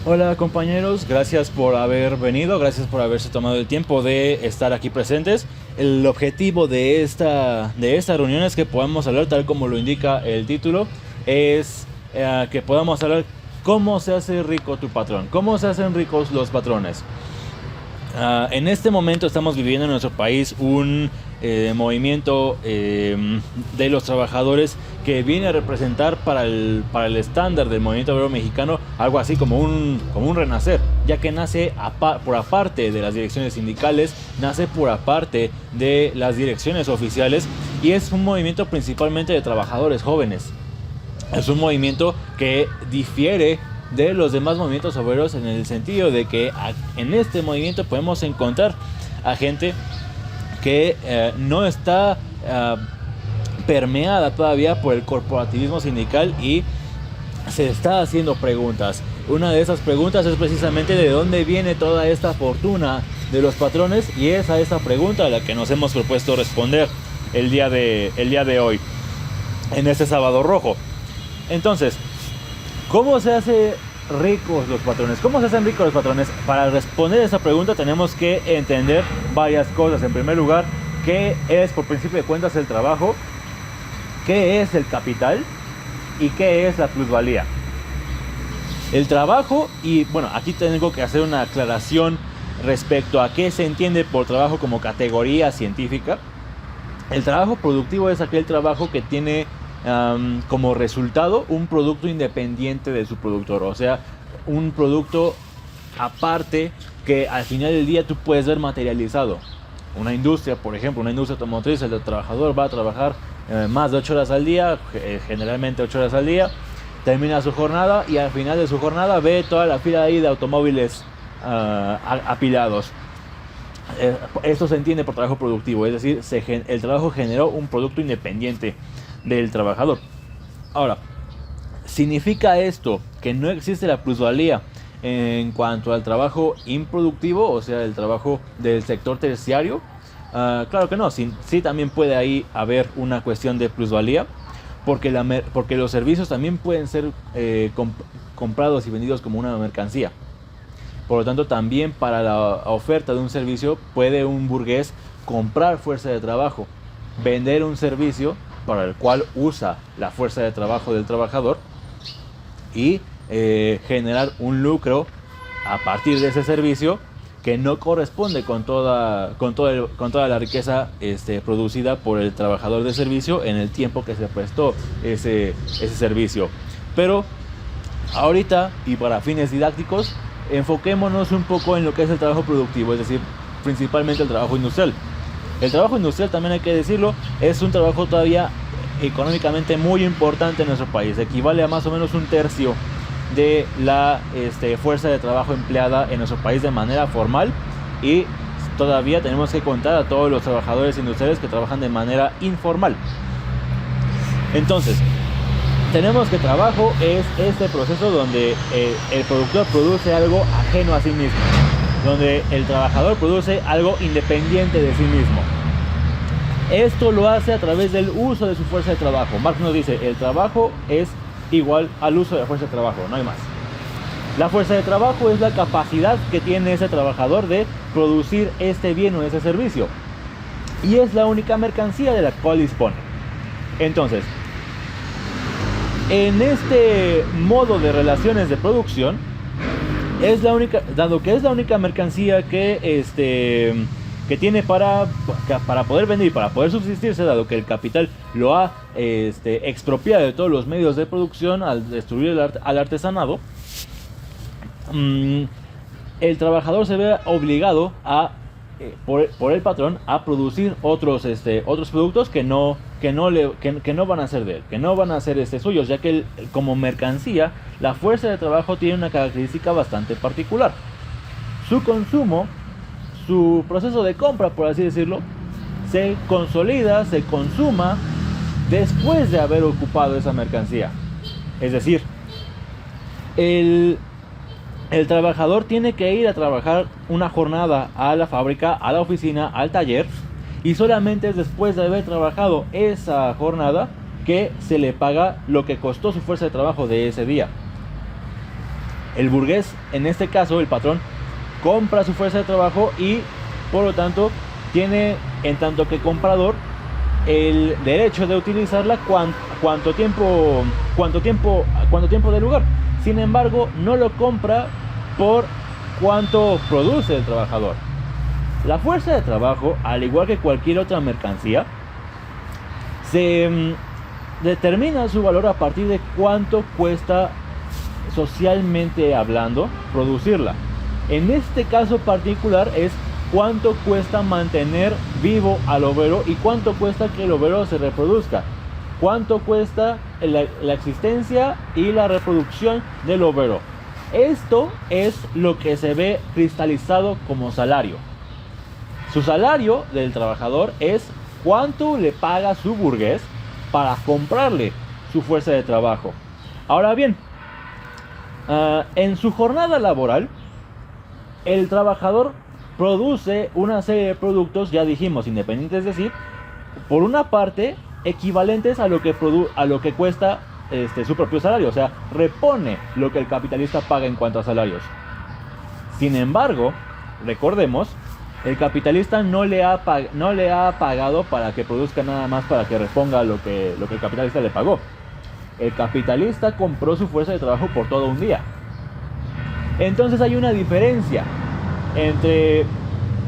Hola compañeros, gracias por haber venido, gracias por haberse tomado el tiempo de estar aquí presentes. El objetivo de esta reunión es que podamos hablar, tal como lo indica el título, es que podamos hablar cómo se hace rico tu patrón, cómo se hacen ricos los patrones. En este momento estamos viviendo en nuestro país un movimiento de los trabajadores que viene a representar para el estándar del movimiento obrero mexicano algo así como un renacer, ya que nace por aparte de las direcciones sindicales, nace por aparte de las direcciones oficiales y es un movimiento principalmente de trabajadores jóvenes. Es un movimiento que difiere de los demás movimientos obreros en el sentido de que en este movimiento podemos encontrar a gente que no está permeada todavía por el corporativismo sindical y se está haciendo preguntas. Una de esas preguntas es precisamente de dónde viene toda esta fortuna de los patrones, y es a esta pregunta a la que nos hemos propuesto responder el día de hoy, en este sábado rojo. Entonces, ¿cómo se hace ricos los patrones? ¿Cómo se hacen ricos los patrones? Para responder a esa pregunta tenemos que entender varias cosas. En primer lugar, ¿qué es por principio de cuentas el trabajo? ¿Qué es el capital? ¿Y qué es la plusvalía? El trabajo, y bueno, aquí tengo que hacer una aclaración respecto a qué se entiende por trabajo como categoría científica. El trabajo productivo es aquel trabajo que tiene como resultado un producto independiente de su productor, o sea, un producto aparte que al final del día tú puedes ver materializado. Una industria, por ejemplo, una industria automotriz, el trabajador va a trabajar más de 8 horas al día, generalmente 8 horas al día, termina su jornada y al final de su jornada ve toda la fila ahí de automóviles apilados. Esto se entiende por trabajo productivo, es decir, el trabajo generó un producto independiente del trabajador. Ahora, ¿significa esto que no existe la plusvalía en cuanto al trabajo improductivo, o sea, el trabajo del sector terciario? Claro que no, sí también puede ahí haber una cuestión de plusvalía, porque los servicios también pueden ser comprados y vendidos como una mercancía. Por lo tanto, también para la oferta de un servicio puede un burgués comprar fuerza de trabajo, vender un servicio para el cual usa la fuerza de trabajo del trabajador y generar un lucro a partir de ese servicio que no corresponde con toda la riqueza producida por el trabajador de servicio en el tiempo que se prestó ese servicio. Pero ahorita, y para fines didácticos, enfoquémonos un poco en lo que es el trabajo productivo, es decir, principalmente el trabajo industrial. El trabajo industrial, también hay que decirlo, es un trabajo todavía económicamente muy importante en nuestro país. Equivale a más o menos un tercio de la fuerza de trabajo empleada en nuestro país de manera formal, y todavía tenemos que contar a todos los trabajadores industriales que trabajan de manera informal. Entonces, tenemos que trabajo es este proceso donde el productor produce algo ajeno a sí mismo, donde el trabajador produce algo independiente de sí mismo. Esto lo hace a través del uso de su fuerza de trabajo. Marx nos dice, el trabajo es igual al uso de la fuerza de trabajo, no hay más. La fuerza de trabajo es la capacidad que tiene ese trabajador de producir este bien o ese servicio, y es la única mercancía de la cual dispone. Entonces, en este modo de relaciones de producción, dado que es la única mercancía que tiene para poder vender y para poder subsistirse, dado que el capital lo ha expropiado de todos los medios de producción al destruir al artesanado, el trabajador se ve obligado por el patrón a producir otros productos que no van a ser de él, que no van a ser suyos, ya que como mercancía la fuerza de trabajo tiene una característica bastante particular. Su consumo, su proceso de compra, por así decirlo, se consolida, se consuma después de haber ocupado esa mercancía. Es decir, el trabajador tiene que ir a trabajar una jornada a la fábrica, a la oficina, al taller, y solamente es después de haber trabajado esa jornada que se le paga lo que costó su fuerza de trabajo de ese día. El burgués, en este caso, el patrón, compra su fuerza de trabajo y, por lo tanto, tiene, en tanto que comprador, el derecho de utilizarla cuánto tiempo de lugar. Sin embargo, no lo compra por cuánto produce el trabajador. La fuerza de trabajo, al igual que cualquier otra mercancía, se determina su valor a partir de cuánto cuesta, socialmente hablando, producirla. En este caso particular es cuánto cuesta mantener vivo al obrero y cuánto cuesta que el obrero se reproduzca. Cuánto cuesta la existencia y la reproducción del obrero. Esto es lo que se ve cristalizado como salario. Su salario del trabajador es cuánto le paga su burgués para comprarle su fuerza de trabajo. Ahora bien, en su jornada laboral, el trabajador produce una serie de productos, ya dijimos, independientes, es decir, por una parte, equivalentes a lo que cuesta su propio salario, o sea, repone lo que el capitalista paga en cuanto a salarios. Sin embargo, recordemos, el capitalista no le ha pagado para que produzca nada más, para que reponga lo que el capitalista le pagó. El capitalista compró su fuerza de trabajo por todo un día. Entonces hay una diferencia entre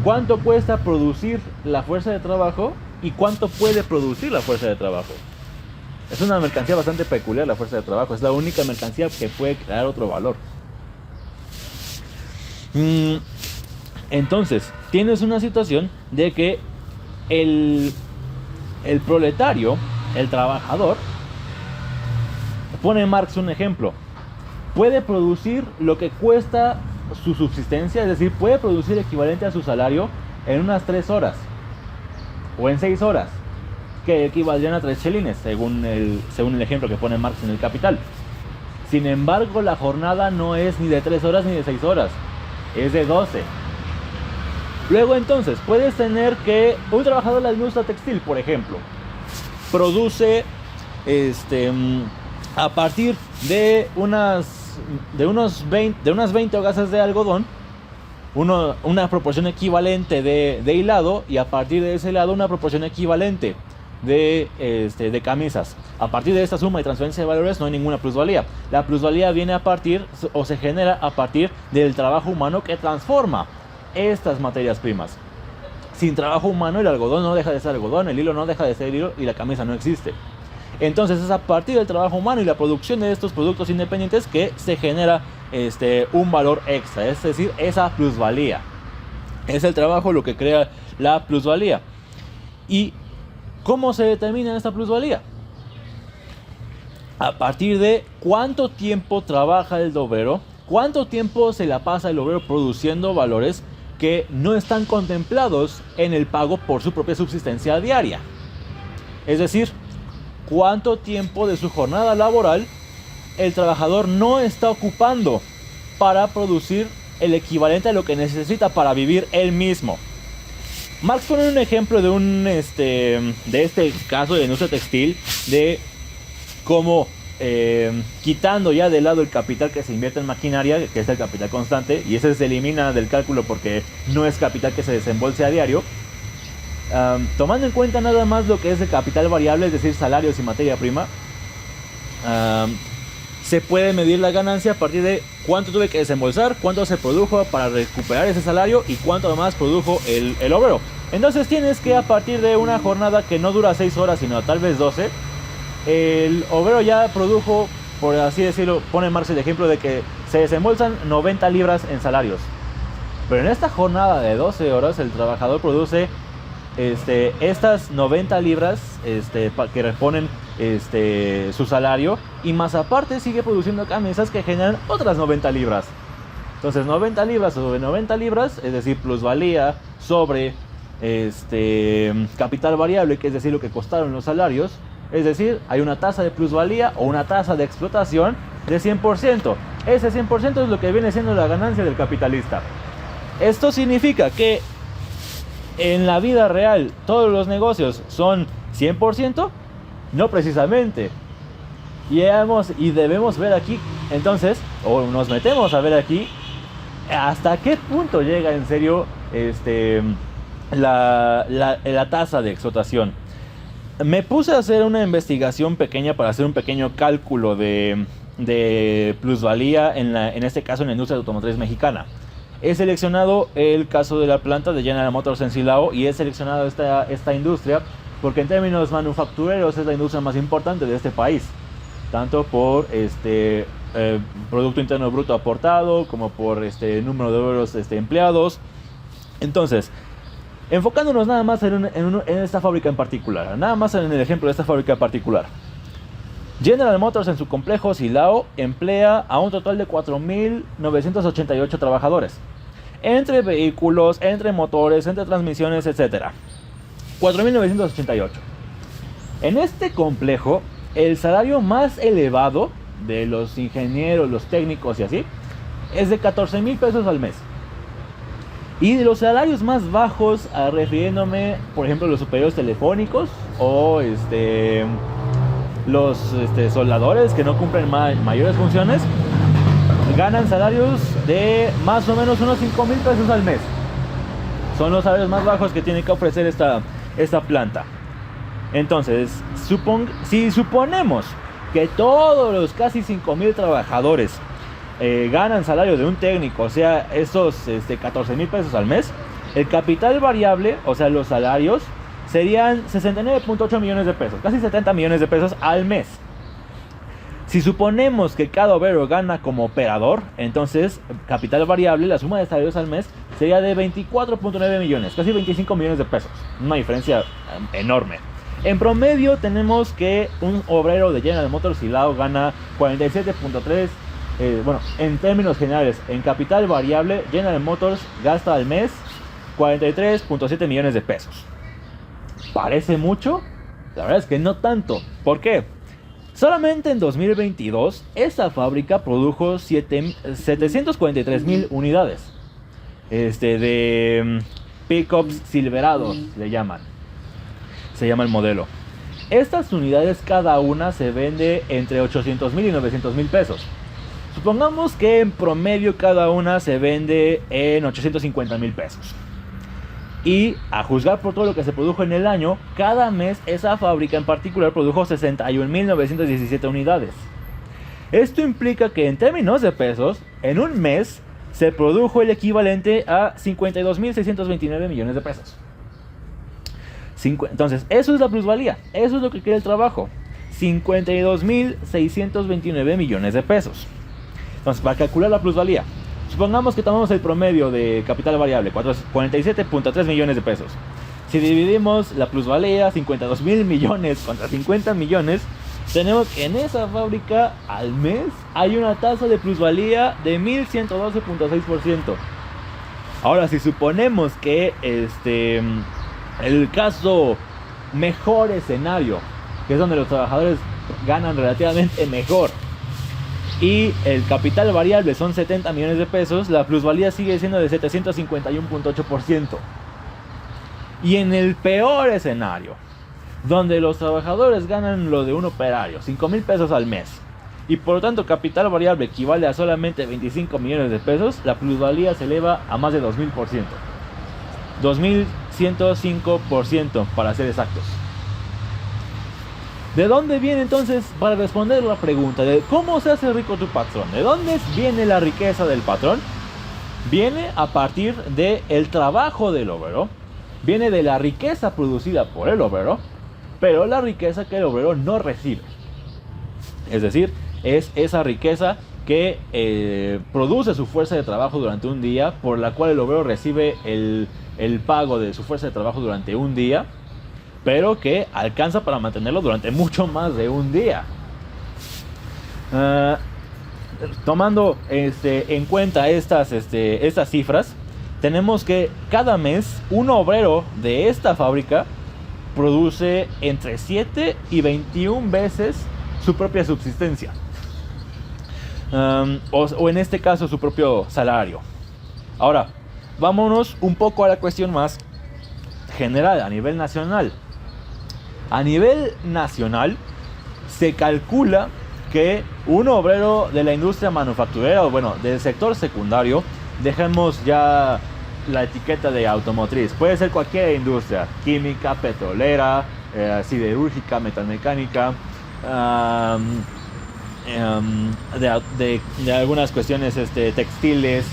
cuánto cuesta producir la fuerza de trabajo y cuánto puede producir la fuerza de trabajo. Es una mercancía bastante peculiar la fuerza de trabajo. Es la única mercancía que puede crear otro valor. Entonces, tienes una situación de que el proletario, el trabajador, pone Marx un ejemplo. Puede producir lo que cuesta su subsistencia, es decir, puede producir equivalente a su salario en unas 3 horas o en 6 horas, que equivaldrían a 3 chelines, según el ejemplo que pone Marx en el Capital. Sin embargo, la jornada no es ni de 3 horas ni de 6 horas, es de 12. Luego entonces, puedes tener que un trabajador de la industria textil, por ejemplo, produce a partir de unas 20 hogazas de algodón, una proporción equivalente de hilado, y a partir de ese hilado una proporción equivalente de camisas. A partir de esta suma y transferencia de valores no hay ninguna plusvalía. La plusvalía viene a partir, o se genera a partir del trabajo humano que transforma estas materias primas. Sin trabajo humano el algodón no deja de ser algodón, el hilo no deja de ser hilo y la camisa no existe. Entonces es a partir del trabajo humano y la producción de estos productos independientes que se genera un valor extra, es decir, esa plusvalía. Es el trabajo lo que crea la plusvalía. ¿Y cómo se determina esta plusvalía? A partir de cuánto tiempo trabaja el obrero, cuánto tiempo se la pasa el obrero produciendo valores que no están contemplados en el pago por su propia subsistencia diaria. Es decir, cuánto tiempo de su jornada laboral el trabajador no está ocupando para producir el equivalente a lo que necesita para vivir él mismo. Marx pone un ejemplo de este caso de industria textil, de cómo quitando ya de lado el capital que se invierte en maquinaria, que es el capital constante, y ese se elimina del cálculo porque no es capital que se desembolse a diario, tomando en cuenta nada más lo que es el capital variable, es decir, salarios y materia prima, se puede medir la ganancia a partir de cuánto tuve que desembolsar, cuánto se produjo para recuperar ese salario y cuánto además produjo el obrero. Entonces tienes que, a partir de una jornada que no dura 6 horas sino tal vez 12, el obrero ya produjo, por así decirlo, pone Marx el ejemplo de que se desembolsan 90 libras en salarios. Pero en esta jornada de 12 horas el trabajador produce estas 90 libras que reponen su salario, y más aparte sigue produciendo camisas que generan otras 90 libras. Entonces 90 libras sobre 90 libras, es decir, plusvalía sobre capital variable, que es decir, lo que costaron los salarios. Es decir, hay una tasa de plusvalía o una tasa de explotación de 100%. Ese 100% es lo que viene siendo la ganancia del capitalista. Esto significa que en la vida real todos los negocios son 100%, no precisamente. Y debemos ver aquí Entonces, o nos metemos a ver aquí hasta qué punto llega en serio la tasa de explotación. Me puse a hacer una investigación pequeña para hacer un pequeño cálculo de plusvalía en este caso en la industria automotriz mexicana. He seleccionado el caso de la planta de General Motors en Silao y he seleccionado esta industria porque en términos manufactureros es la industria más importante de este país, tanto por Producto Interno Bruto aportado como por número de obreros empleados. Entonces, enfocándonos nada más en esta fábrica en particular, nada más en el ejemplo de esta fábrica en particular. General Motors en su complejo Silao emplea a un total de 4.988 trabajadores, entre vehículos, entre motores, entre transmisiones, etc. 4.988. En este complejo, el salario más elevado de los ingenieros, los técnicos y así, es de 14,000 pesos al mes. Y de los salarios más bajos, refiriéndome, por ejemplo, a los superiores telefónicos o los soldadores que no cumplen mayores funciones, ganan salarios de más o menos unos 5,000 pesos al mes. Son los salarios más bajos que tiene que ofrecer esta planta. Entonces, si suponemos que todos los casi 5,000 trabajadores ganan salario de un técnico, o sea, esos 14,000 pesos al mes, el capital variable, o sea, los salarios, serían 69.8 millones de pesos, casi 70 millones de pesos al mes. Si suponemos que cada obrero gana como operador, entonces capital variable, la suma de salarios al mes, sería de 24.9 millones, casi 25 millones de pesos. Una diferencia enorme. En promedio tenemos que un obrero de General Motors Silao gana 47.3. Bueno, en términos generales, en capital variable, General Motors gasta al mes 43.7 millones de pesos. ¿Parece mucho? La verdad es que no tanto. ¿Por qué? Solamente en 2022, esta fábrica produjo 743,000 unidades de pickups Silverados, le llaman. Se llama el modelo. Estas unidades cada una se vende entre 800,000 y 900,000 pesos. Supongamos que en promedio cada una se vende en 850,000 pesos. Y a juzgar por todo lo que se produjo en el año, cada mes esa fábrica en particular produjo 61,917 unidades. Esto implica que en términos de pesos, en un mes se produjo el equivalente a 52,629 millones de pesos. Entonces, eso es la plusvalía, eso es lo que quiere el trabajo. 52,629 millones de pesos. Entonces, para calcular la plusvalía, supongamos que tomamos el promedio de capital variable, 47.3 millones de pesos. Si dividimos la plusvalía, 52,000 millones contra 50 millones, tenemos que en esa fábrica al mes hay una tasa de plusvalía de 1,112.6%. Ahora, si suponemos que el caso mejor escenario, que es donde los trabajadores ganan relativamente mejor, y el capital variable son 70 millones de pesos, la plusvalía sigue siendo de 751.8%. Y en el peor escenario, donde los trabajadores ganan lo de un operario, 5,000 pesos al mes, y por lo tanto capital variable equivale a solamente 25 millones de pesos, la plusvalía se eleva a más de 2,000%. 2,105% para ser exactos. ¿De dónde viene entonces, para responder la pregunta de cómo se hace rico tu patrón? ¿De dónde viene la riqueza del patrón? Viene a partir del trabajo del obrero, viene de la riqueza producida por el obrero, pero la riqueza que el obrero no recibe. Es decir, es esa riqueza que produce su fuerza de trabajo durante un día, por la cual el obrero recibe el pago de su fuerza de trabajo durante un día, pero que alcanza para mantenerlo durante mucho más de un día. Tomando en cuenta estas cifras, tenemos que cada mes un obrero de esta fábrica produce entre 7 y 21 veces su propia subsistencia. O en este caso su propio salario. Ahora, vámonos un poco a la cuestión más general, a nivel nacional. A nivel nacional se calcula que un obrero de la industria manufacturera, o bueno, del sector secundario, dejemos ya la etiqueta de automotriz, puede ser cualquier industria, química, petrolera, siderúrgica, metalmecánica, de algunas cuestiones textiles.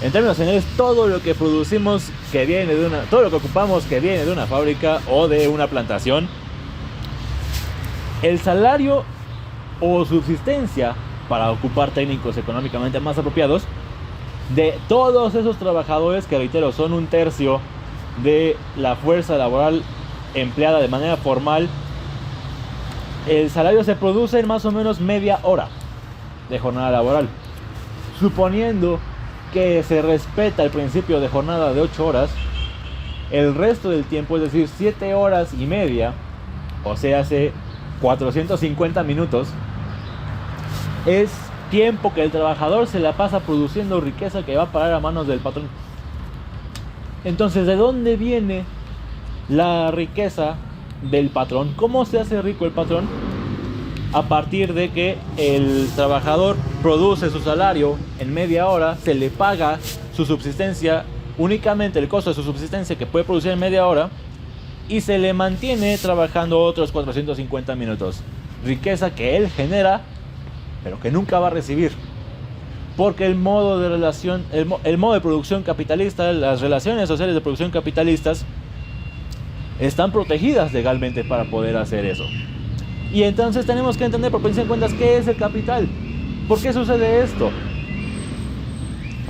En términos generales, todo lo que producimos que viene todo lo que ocupamos que viene de una fábrica o de una plantación, el salario o subsistencia, para ocupar técnicos económicamente más apropiados, de todos esos trabajadores, que reitero, son un tercio de la fuerza laboral empleada de manera formal, el salario se produce en más o menos media hora de jornada laboral. Suponiendo que se respeta el principio de jornada de 8 horas, el resto del tiempo, es decir, 7 horas y media, o sea, hace 450 minutos, es tiempo que el trabajador se la pasa produciendo riqueza que va a parar a manos del patrón. Entonces, ¿de dónde viene la riqueza del patrón? ¿Cómo se hace rico el patrón? A partir de que el trabajador produce su salario en media hora, se le paga su subsistencia, únicamente el costo de su subsistencia que puede producir en media hora, y se le mantiene trabajando otros 450 minutos. Riqueza que él genera, pero que nunca va a recibir. Porque el modo de relación, el modo de producción capitalista, las relaciones sociales de producción capitalistas, están protegidas legalmente para poder hacer eso. Y entonces tenemos que entender, por principio de cuentas, ¿qué es el capital? ¿Por qué sucede esto?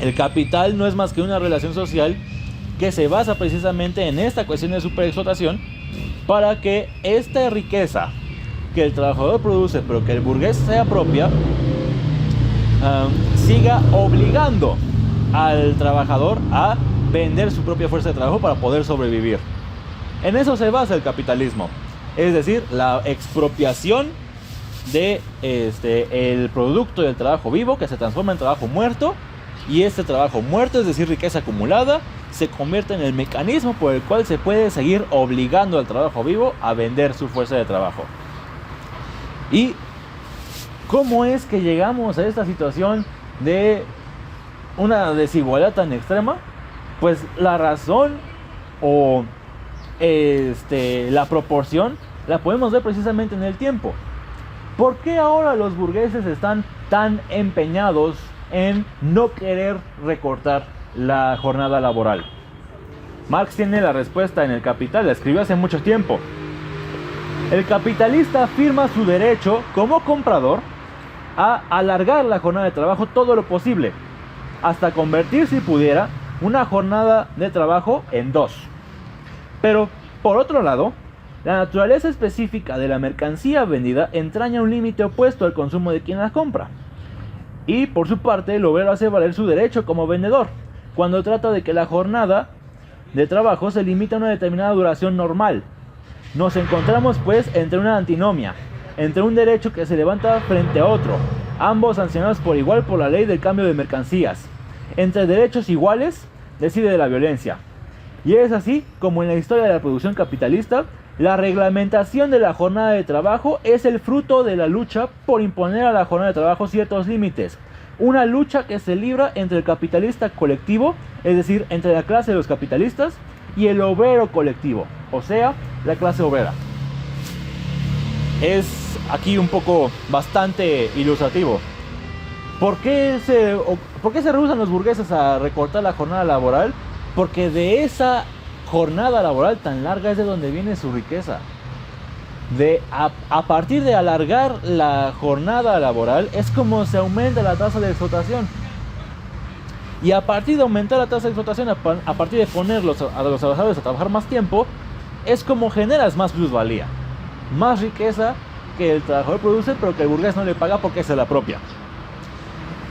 El capital no es más que una relación social que se basa precisamente en esta cuestión de superexplotación, para que esta riqueza que el trabajador produce, pero que el burgués se apropia, siga obligando al trabajador a vender su propia fuerza de trabajo para poder sobrevivir. En eso se basa el capitalismo. Es decir, la expropiación de el producto del trabajo vivo, que se transforma en trabajo muerto, y este trabajo muerto, es decir, riqueza acumulada, se convierte en el mecanismo por el cual se puede seguir obligando al trabajo vivo a vender su fuerza de trabajo. ¿Y cómo es que llegamos a esta situación de una desigualdad tan extrema? Pues la razón o la proporción la podemos ver precisamente en el tiempo. ¿Por qué ahora los burgueses están tan empeñados en no querer recortar la jornada laboral? Marx tiene la respuesta en El Capital, la escribió hace mucho tiempo. El capitalista afirma su derecho como comprador a alargar la jornada de trabajo todo lo posible, hasta convertir, si pudiera, una jornada de trabajo en 2. Pero, por otro lado, la naturaleza específica de la mercancía vendida entraña un límite opuesto al consumo de quien la compra. Y, por su parte, el obrero hace valer su derecho como vendedor, cuando trata de que la jornada de trabajo se limita a una determinada duración normal. Nos encontramos, pues, entre una antinomia, entre un derecho que se levanta frente a otro, ambos sancionados por igual por la ley del cambio de mercancías. Entre derechos iguales, decide la violencia. Y es así como en la historia de la producción capitalista, la reglamentación de la jornada de trabajo es el fruto de la lucha por imponer a la jornada de trabajo ciertos límites. Una lucha que se libra entre el capitalista colectivo, es decir, entre la clase de los capitalistas, y el obrero colectivo, o sea, la clase obrera. Es aquí un poco bastante ilustrativo. ¿Por qué se rehusan los burgueses a recortar la jornada laboral? Porque de esa jornada laboral tan larga es de donde viene su riqueza. A partir de alargar la jornada laboral es como se aumenta la tasa de explotación. Y a partir de aumentar la tasa de explotación, a partir de poner a los trabajadores a trabajar más tiempo, es como generas más plusvalía, más riqueza que el trabajador produce, pero que el burgués no le paga porque se la apropia.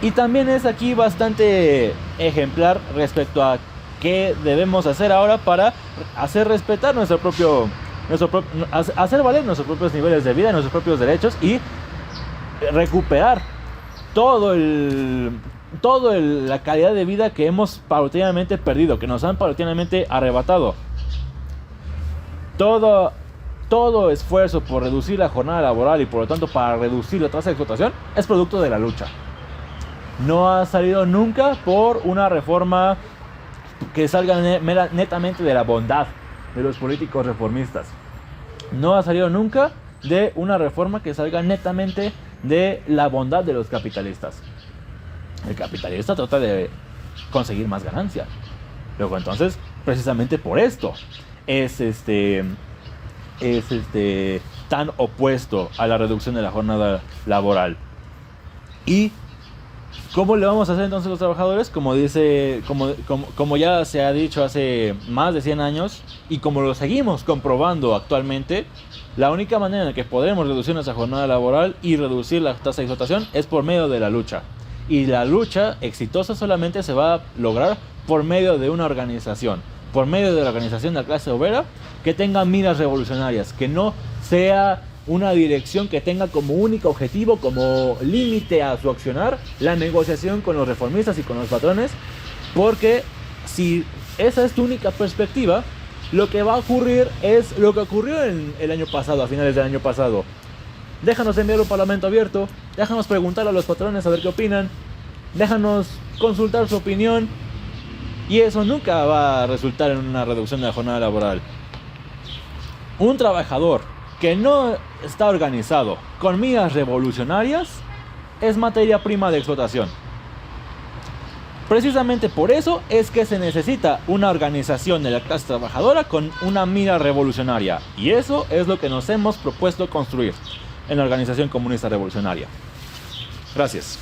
Y también es aquí bastante ejemplar respecto a qué debemos hacer ahora para hacer respetar hacer valer nuestros propios niveles de vida, nuestros propios derechos, y recuperar la calidad de vida que hemos paulatinamente perdido, que nos han paulatinamente arrebatado. Todo todo esfuerzo por reducir la jornada laboral y por lo tanto para reducir la tasa de explotación es producto de la lucha. No ha salido nunca por una reforma que salga netamente de la bondad de los políticos reformistas. No ha salido nunca de una reforma que salga netamente de la bondad de los capitalistas. El capitalista trata de conseguir más ganancia. Luego entonces, precisamente por esto es tan opuesto a la reducción de la jornada laboral. ¿Y cómo le vamos a hacer entonces los trabajadores? Como ya se ha dicho hace más de 100 años y como lo seguimos comprobando actualmente, la única manera en la que podremos reducir nuestra jornada laboral y reducir la tasa de explotación es por medio de la lucha. Y la lucha exitosa solamente se va a lograr por medio de una organización, por medio de la organización de la clase obrera que tenga miras revolucionarias, que no sea una dirección que tenga como único objetivo, como límite a su accionar, la negociación con los reformistas y con los patrones, porque si esa es tu única perspectiva, lo que va a ocurrir es lo que ocurrió en el año pasado, a finales del año pasado. Déjanos enviar un parlamento abierto, déjanos preguntar a los patrones a ver qué opinan, déjanos consultar su opinión, y eso nunca va a resultar en una reducción de la jornada laboral. Un trabajador que no está organizado con miras revolucionarias es materia prima de explotación. Precisamente por eso es que se necesita una organización de la clase trabajadora con una mira revolucionaria. Y eso es lo que nos hemos propuesto construir en la Organización Comunista Revolucionaria. Gracias.